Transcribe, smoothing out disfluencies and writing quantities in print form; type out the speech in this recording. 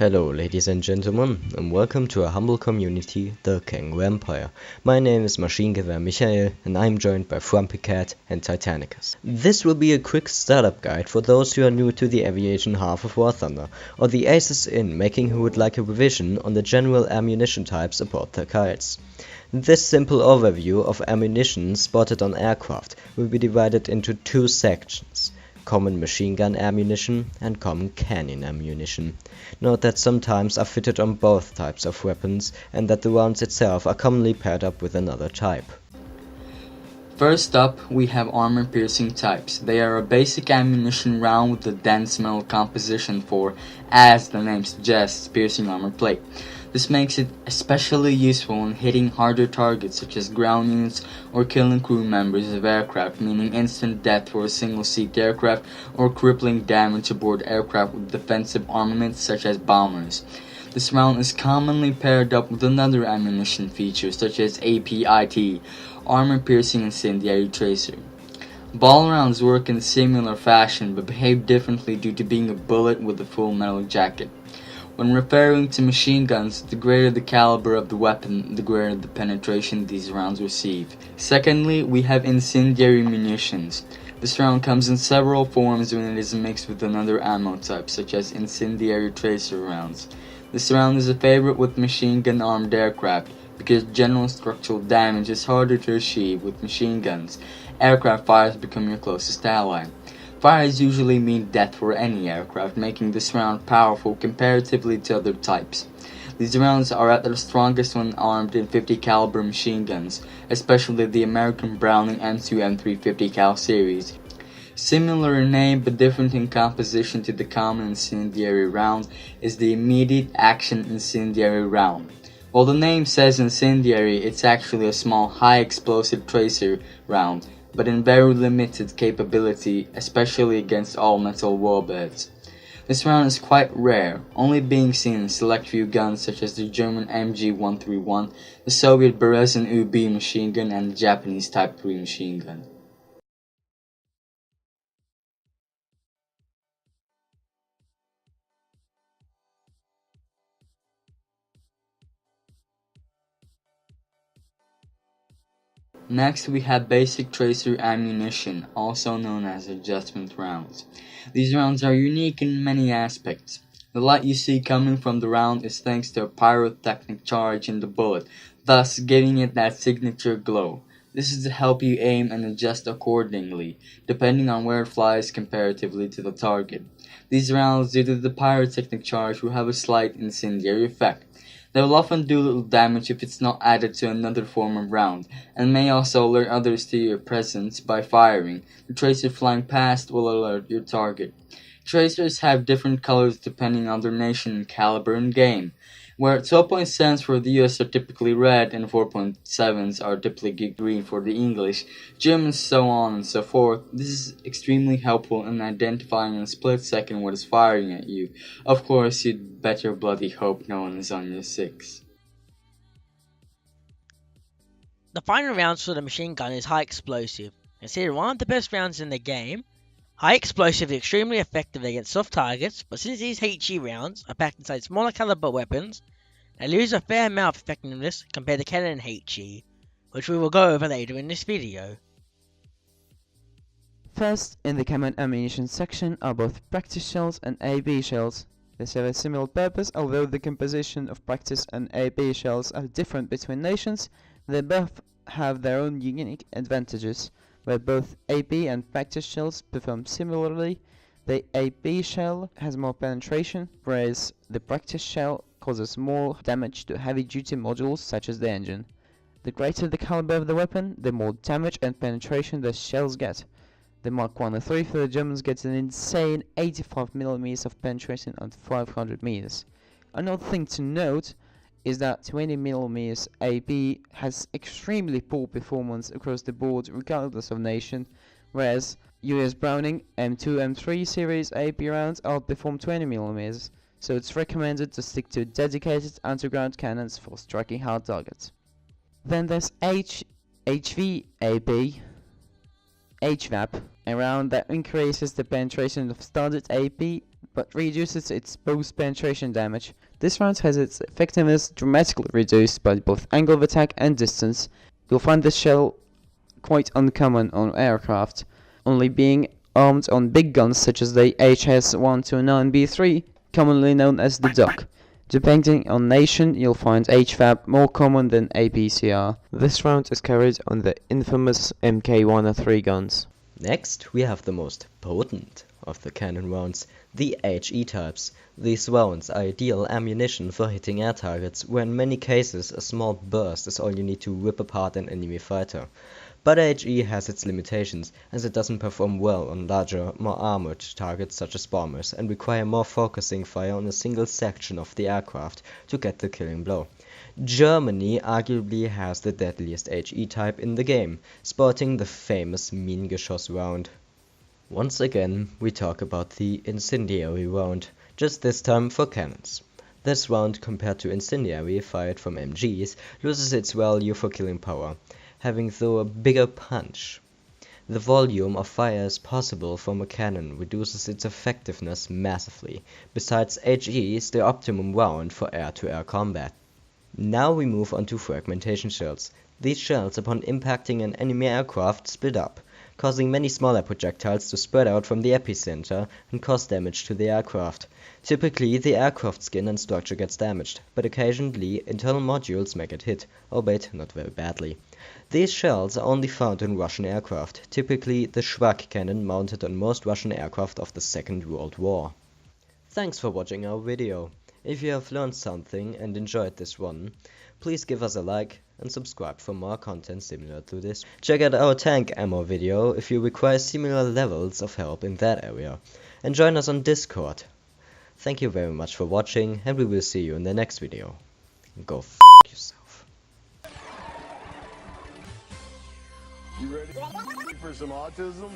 Hello ladies and gentlemen, and welcome to our humble community, the KangooEmpire. My name is Maschinengewehr Michael, and I'm joined by FrumpyCat and Titanicus. This will be a quick startup guide for those who are new to the aviation half of War Thunder, or the aces in making who would like a revision on the general ammunition types aboard their kites. This simple overview of ammunition spotted on aircraft will be divided into two sections: common machine gun ammunition and common cannon ammunition. Note that some types are fitted on both types of weapons, and that the rounds itself are commonly paired up with another type. First up, we have armor-piercing types. They are a basic ammunition round with a dense metal composition for, as the name suggests, piercing armor plate. This makes it especially useful in hitting harder targets such as ground units or killing crew members of aircraft, meaning instant death for a single-seat aircraft or crippling damage aboard aircraft with defensive armaments such as bombers. This round is commonly paired up with another ammunition feature such as APIT, Armor-Piercing Incendiary Tracer. Ball rounds work in a similar fashion but behave differently due to being a bullet with a full metal jacket. When referring to machine guns, the greater the caliber of the weapon, the greater the penetration these rounds receive. Secondly, we have incendiary munitions. This round comes in several forms when it is mixed with another ammo type, such as incendiary tracer rounds. This round is a favorite with machine gun armed aircraft, because general structural damage is harder to achieve with machine guns. Aircraft fires become your closest ally. Fires usually mean death for any aircraft, making this round powerful comparatively to other types. These rounds are at their strongest when armed in 50 caliber machine guns, especially the American Browning M2 M350 cal series. Similar in name but different in composition to the common incendiary round is the immediate action incendiary round. While the name says incendiary, it's actually a small high explosive tracer round, but in very limited capability, especially against all metal warbeds. This round is quite rare, only being seen in select few guns such as the German MG131, the Soviet Berezin UB machine gun, and the Japanese Type 3 machine gun. Next, we have basic tracer ammunition, also known as adjustment rounds. These rounds are unique in many aspects. The light you see coming from the round is thanks to a pyrotechnic charge in the bullet, thus giving it that signature glow. This is to help you aim and adjust accordingly, depending on where it flies comparatively to the target. These rounds, due to the pyrotechnic charge, will have a slight incendiary effect. They will often do little damage if it's not added to another form of round, and may also alert others to your presence by firing. The tracer flying past will alert your target. Tracers have different colors depending on their nation, caliber, and game. Where 12.7s for the US are typically red and 4.7s are typically green for the English, German, so on and so forth, this is extremely helpful in identifying in a split second what is firing at you. Of course, you'd better bloody hope no one is on your 6. The final rounds for the machine gun is high explosive. Considered one of the best rounds in the game, high explosive is extremely effective against soft targets, but since these HE rounds are packed inside smaller caliber weapons, they lose a fair amount of effectiveness compared to cannon HE, which we will go over later in this video. First, in the common ammunition section are both practice shells and AB shells. They serve a similar purpose, although the composition of practice and AB shells are different between nations. They both have their own unique advantages. Where both AB and practice shells perform similarly, the AB shell has more penetration, whereas the practice shell causes more damage to heavy-duty modules such as the engine. The greater the caliber of the weapon, the more damage and penetration the shells get. The Mark 103 for the Germans gets an insane 85mm of penetration at 500 meters. Another thing to note is that 20mm AB has extremely poor performance across the board regardless of nation, whereas US Browning M2 M3 series AB rounds outperform 20mm, so it's recommended to stick to dedicated underground cannons for striking hard targets. Then there's HVAB, HVAP, a round that increases the penetration of standard AB but reduces its bow's penetration damage. This round has its effectiveness dramatically reduced by both angle of attack and distance. You'll find this shell quite uncommon on aircraft, only being armed on big guns such as the HS-129B3, commonly known as the Duck. Depending on nation, you'll find HFAB more common than APCR. This round is carried on the infamous Mk103 guns. Next, we have the most potent of the cannon rounds, the HE types. These rounds are ideal ammunition for hitting air targets, where in many cases a small burst is all you need to rip apart an enemy fighter. But HE has its limitations, as it doesn't perform well on larger, more armored targets such as bombers, and require more focusing fire on a single section of the aircraft to get the killing blow. Germany arguably has the deadliest HE type in the game, sporting the famous Minengeschoss round. Once again, we talk about the Incendiary round, just this time for cannons. This round, compared to Incendiary fired from MGs, loses its value for killing power, having though a bigger punch. The volume of fire is possible from a cannon reduces its effectiveness massively. Besides, HE is the optimum round for air-to-air combat. Now we move on to fragmentation shells. These shells, upon impacting an enemy aircraft, split up, causing many smaller projectiles to spread out from the epicenter and cause damage to the aircraft. Typically, the aircraft skin and structure gets damaged, but occasionally internal modules may get hit, albeit not very badly. These shells are only found in Russian aircraft, typically the Schwag cannon mounted on most Russian aircraft of the Second World War. Thanks for watching our video. If you have learned something and enjoyed this one, please give us a like and subscribe for more content similar to this. Check out our tank ammo video if you require similar levels of help in that area, and join us on Discord. Thank you very much for watching, and we will see you in the next video. Go f*** yourself. You ready for some autism?